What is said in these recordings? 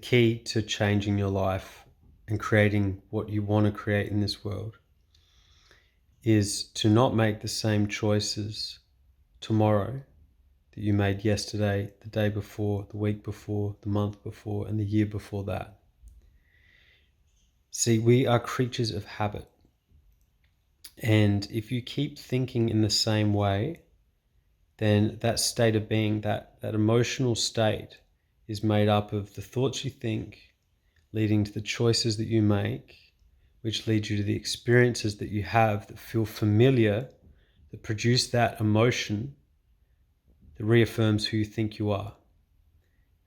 key to changing your life and creating what you want to create in this world is to not make the same choices tomorrow that you made yesterday, the day before, the week before, the month before, and the year before that. See, we are creatures of habit. And if you keep thinking in the same way, then that state of being, that emotional state, is made up of the thoughts you think, leading to the choices that you make, which lead you to the experiences that you have that feel familiar, that produce that emotion that reaffirms who you think you are.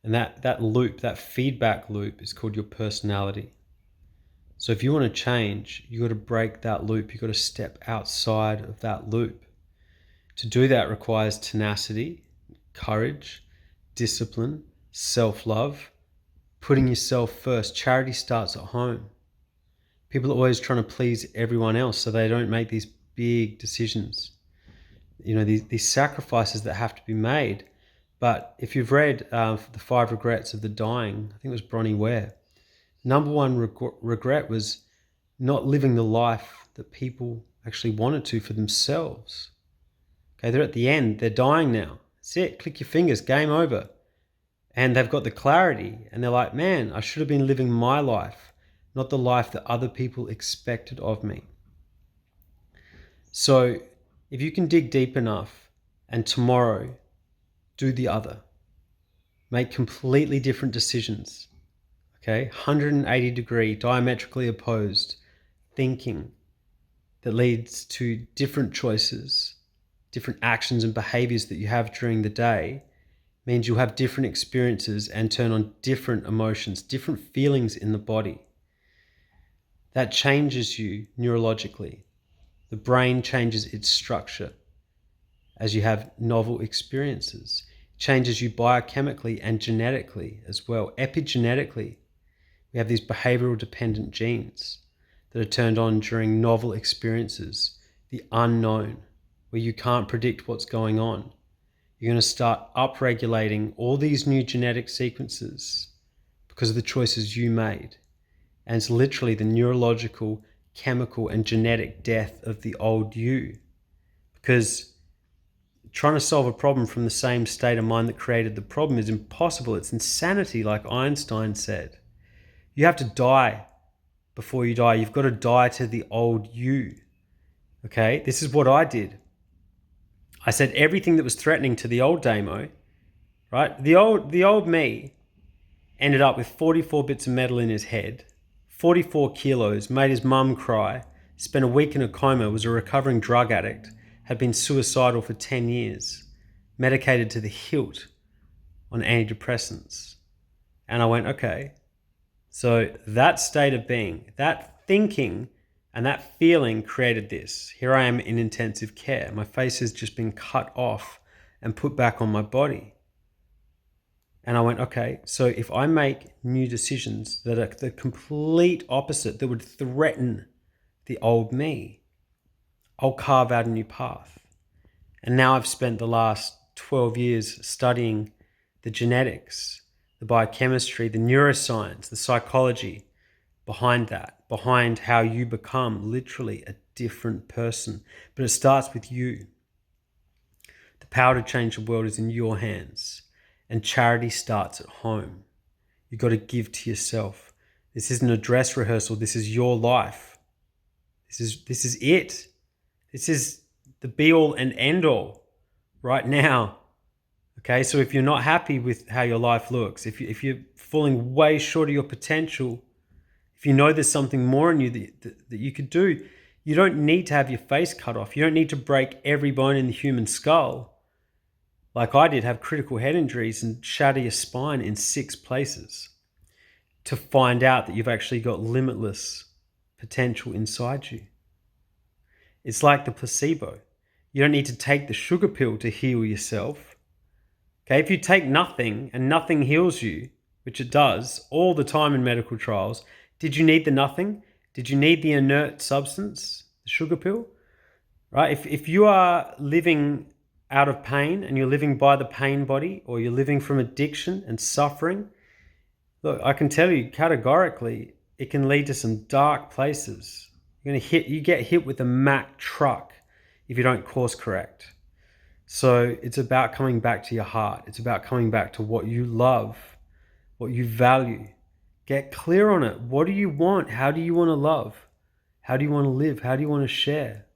And that loop, that feedback loop, is called your personality. So if you want to change, you got to break that loop. You got to step outside of that loop. To do that requires tenacity, courage, discipline, self-love, putting yourself first. Charity starts at home. People are always trying to please everyone else so they don't make these big decisions. You know, these sacrifices that have to be made. But if you've read The 5 Regrets of the Dying, I think it was Bronnie Ware, number one regret was not living the life that people actually wanted to for themselves. Okay, they're at the end, they're dying now. That's it, click your fingers, game over. And they've got the clarity and they're like, man, I should have been living my life, not the life that other people expected of me. So if you can dig deep enough and tomorrow do the other, make completely different decisions, okay, 180 degree, diametrically opposed thinking that leads to different choices, different actions and behaviors that you have during the day, means you'll have different experiences and turn on different emotions, different feelings in the body. That changes you neurologically. The brain changes its structure as you have novel experiences. It changes you biochemically and genetically as well. Epigenetically, we have these behavioral dependent genes that are turned on during novel experiences, the unknown, where you can't predict what's going on. You're going to start upregulating all these new genetic sequences because of the choices you made. And it's literally the neurological, chemical, and genetic death of the old you. Because trying to solve a problem from the same state of mind that created the problem is impossible. It's insanity, like Einstein said. You have to die before you die. You've got to die to the old you. Okay? This is what I did. I said everything that was threatening to the old Damo, right? The old me ended up with 44 bits of metal in his head, 44 kilos, made his mum cry, spent a week in a coma, was a recovering drug addict, had been suicidal for 10 years, medicated to the hilt on antidepressants. And I went, okay, so that state of being, that thinking, and that feeling created this. Here I am in intensive care. My face has just been cut off and put back on my body. And I went, okay, so if I make new decisions that are the complete opposite, that would threaten the old me, I'll carve out a new path. And now I've spent the last 12 years studying the genetics, the biochemistry, the neuroscience, the psychology behind that, behind how you become literally a different person. But it starts with you. The power to change the world is in your hands. And charity starts at home. You've got to give to yourself. This isn't a dress rehearsal. This is your life. This is it. This is the be all and end all right now. Okay, so if you're not happy with how your life looks, if you're falling way short of your potential, if you know there's something more in you that you could do, you don't need to have your face cut off. You don't need to break every bone in the human skull, like I did, have critical head injuries and shatter your spine in 6 places to find out that you've actually got limitless potential inside you. It's like the placebo. You don't need to take the sugar pill to heal yourself. Okay, if you take nothing and nothing heals you, which it does all the time in medical trials, did you need the nothing? Did you need the inert substance, the sugar pill? Right? If you are living out of pain and you're living by the pain body, or you're living from addiction and suffering, Look, I can tell you categorically, it can lead to some dark places. You get hit with a Mack truck if you don't course correct. So it's about coming back to your heart. It's about coming back to what you love, what you value. Get clear on it. What do you want? How do you want to love? How do you want to live? How do you want to share?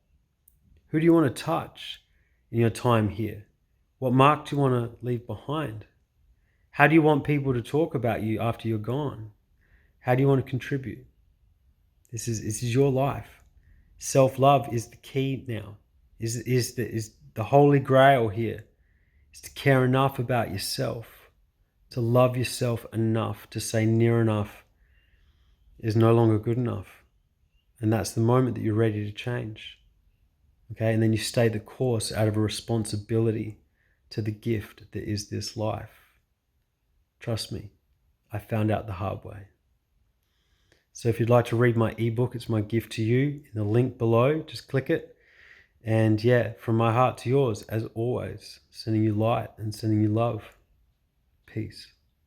Who do you want to touch in your time here? What mark do you want to leave behind? How do you want people to talk about you after you're gone? How do you want to contribute? This is your life. Self-love is the key now. Is the holy grail here. Is to care enough about yourself, to love yourself enough to say near enough is no longer good enough. And that's the moment that you're ready to change. Okay, and then you stay the course out of a responsibility to the gift that is this life. Trust me, I found out the hard way. So if you'd like to read my ebook, it's my gift to you in the link below. Just click it. And yeah, from my heart to yours, as always, sending you light and sending you love. Peace.